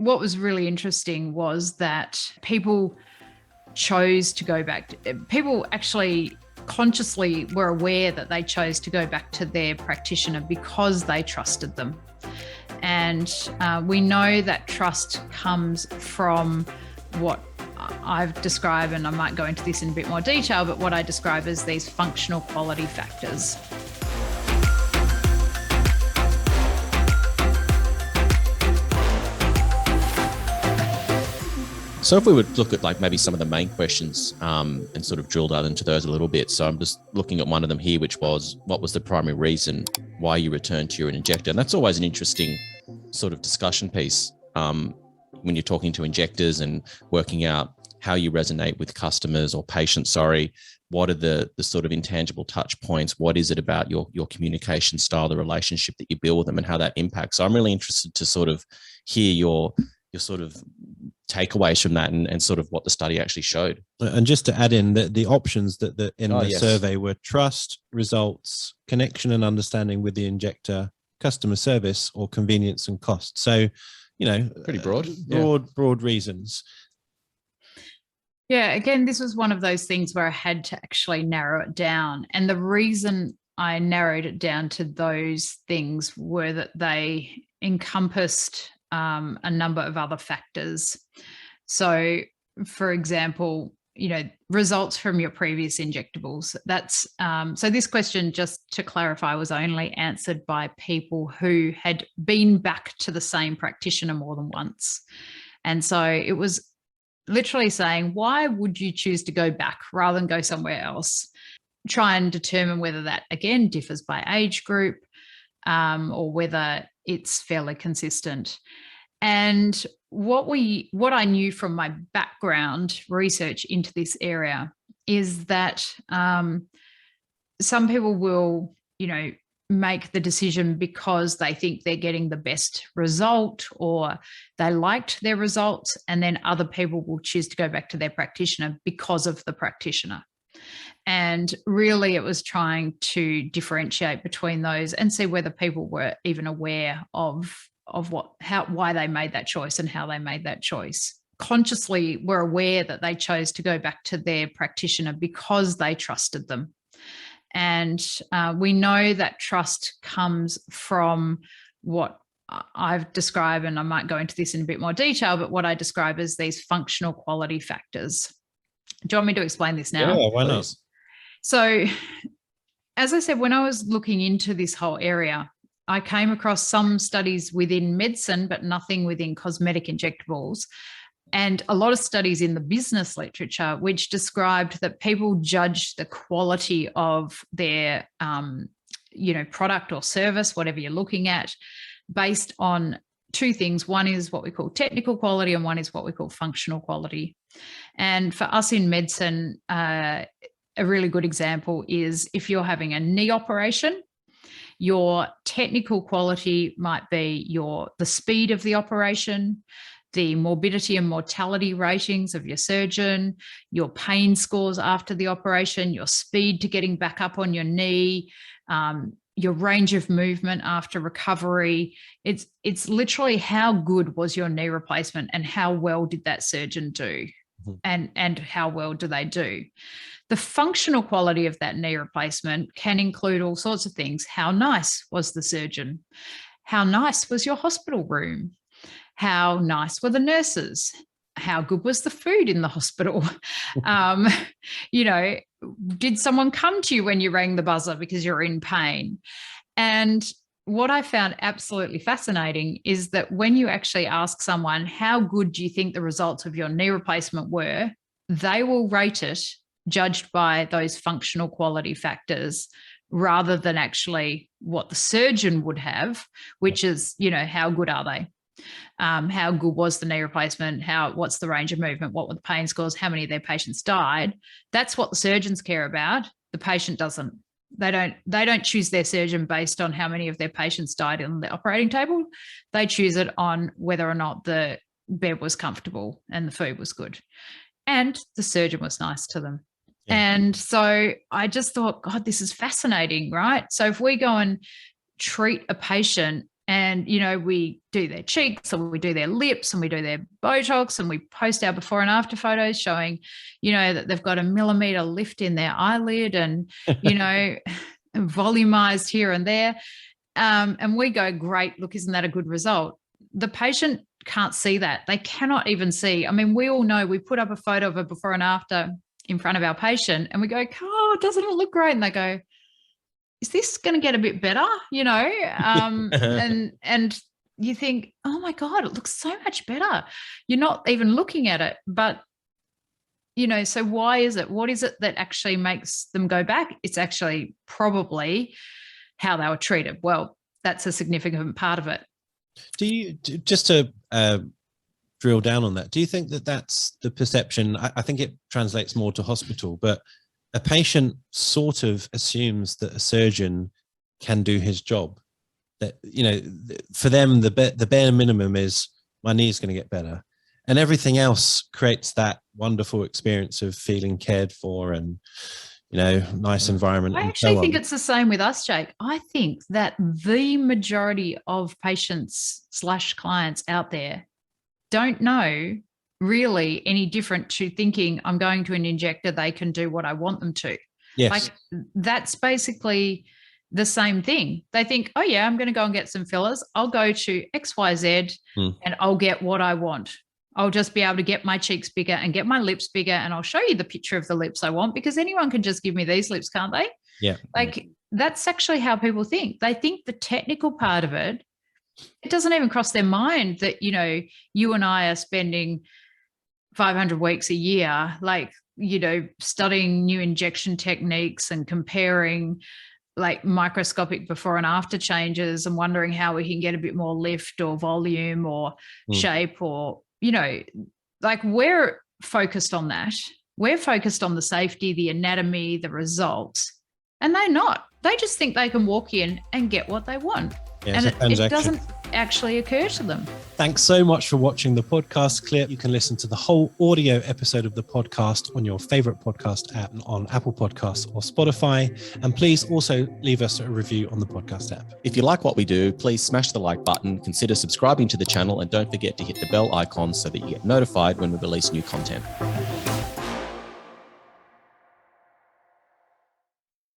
what was really interesting was that people chose to go back. People actually consciously were aware that they chose to go back to their practitioner because they trusted them. And we know that trust comes from what I've described, and I might go into this in a bit more detail, but what I describe as these functional quality factors. So if we would look at maybe some of the main questions and sort of drill down into those a little bit. So I'm just looking at one of them here, which was, what was the primary reason why you returned to your injector? And that's always an interesting sort of discussion piece when you're talking to injectors and working out how you resonate with customers or patients, what are the sort of intangible touch points? What is it about your communication style, the relationship that you build with them, and how that impacts? So I'm really interested to sort of hear your sort of takeaways from that and sort of what the study actually showed. And just to add in the options that in the survey were trust, results, connection and understanding with the injector, customer service, or convenience and cost. So, pretty broad, broad reasons. Yeah, again, this was one of those things where I had to actually narrow it down. And the reason I narrowed it down to those things were that they encompassed a number of other factors. So, for example, results from your previous injectables. That's so this question, just to clarify, was only answered by people who had been back to the same practitioner more than once. And so it was literally saying, why would you choose to go back rather than go somewhere else? Try and determine whether that, again, differs by age group or whether it's fairly consistent. And what I knew from my background research into this area is that some people will, make the decision because they think they're getting the best result or they liked their results, and then other people will choose to go back to their practitioner because of the practitioner. And really it was trying to differentiate between those and see whether people were even aware of why they made that choice and how they made that choice. Consciously were aware that they chose to go back to their practitioner because they trusted them. And we know that trust comes from what I've described, and I might go into this in a bit more detail, but what I describe as these functional quality factors. Do you want me to explain this now? Yeah, why not? So, as I said, when I was looking into this whole area, I came across some studies within medicine, but nothing within cosmetic injectables, and a lot of studies in the business literature, which described that people judge the quality of their, product or service, whatever you're looking at, based on two things. One is what we call technical quality, and one is what we call functional quality. And for us in medicine, a really good example is if you're having a knee operation, your technical quality might be the speed of the operation, the morbidity and mortality ratings of your surgeon, your pain scores after the operation, your speed to getting back up on your knee, your range of movement after recovery. It's literally how good was your knee replacement and how well did that surgeon do, and how well do they do. The functional quality of that knee replacement can include all sorts of things. How nice was the surgeon? How nice was your hospital room? How nice were the nurses? How good was the food in the hospital? Did someone come to you when you rang the buzzer because you're in pain? And what I found absolutely fascinating is that when you actually ask someone, how good do you think the results of your knee replacement were, they will rate it judged by those functional quality factors rather than actually what the surgeon would have, which is, how good are they? How good was the knee replacement? What's the range of movement? What were the pain scores? How many of their patients died? That's what the surgeons care about. The patient doesn't. They don't choose their surgeon based on how many of their patients died on the operating table. They choose it on whether or not the bed was comfortable and the food was good and the surgeon was nice to them. Yeah. And so I just thought, God, this is fascinating, right? So if we go and treat a patient And, we do their cheeks and we do their lips and we do their Botox and we post our before and after photos showing, that they've got a millimeter lift in their eyelid and, volumized here and there. And we go, great, look, isn't that a good result? The patient can't see that. They cannot even see. I mean, we all know, we put up a photo of a before and after in front of our patient and we go, oh, doesn't it look great? And they go, is this going to get a bit better? And you think, oh my God, it looks so much better. You're not even looking at it, but so why is it? What is it that actually makes them go back? It's actually probably how they were treated. Well, that's a significant part of it. Just to drill down on that, do you think that that's the perception? I think it translates more to hospital, but a patient sort of assumes that a surgeon can do his job. That, for them, the bare minimum is my knee is going to get better. And everything else creates that wonderful experience of feeling cared for and, nice environment. I actually think it's the same with us, Jake. I think that the majority of patients / clients out there don't know really any different to thinking I'm going to an injector, they can do what I want them to. Yes. Like that's basically the same thing. They think, oh yeah, I'm going to go and get some fillers. I'll go to XYZ and I'll get what I want. I'll just be able to get my cheeks bigger and get my lips bigger. And I'll show you the picture of the lips I want because anyone can just give me these lips, can't they? Yeah. Like that's actually how people think. They think the technical part of it doesn't even cross their mind that, you and I are spending 500 weeks a year, studying new injection techniques and comparing like microscopic before and after changes and wondering how we can get a bit more lift or volume or shape or, we're focused on that. We're focused on the safety, the anatomy, the results, and they're not. They just think they can walk in and get what they want. Yeah, and it doesn't actually occur to them. Thanks so much for watching the podcast clip. You can listen to the whole audio episode of the podcast on your favorite podcast app on Apple Podcasts or Spotify. And please also leave us a review on the podcast app. If you like what we do, please smash the like button, consider subscribing to the channel, and don't forget to hit the bell icon so that you get notified when we release new content.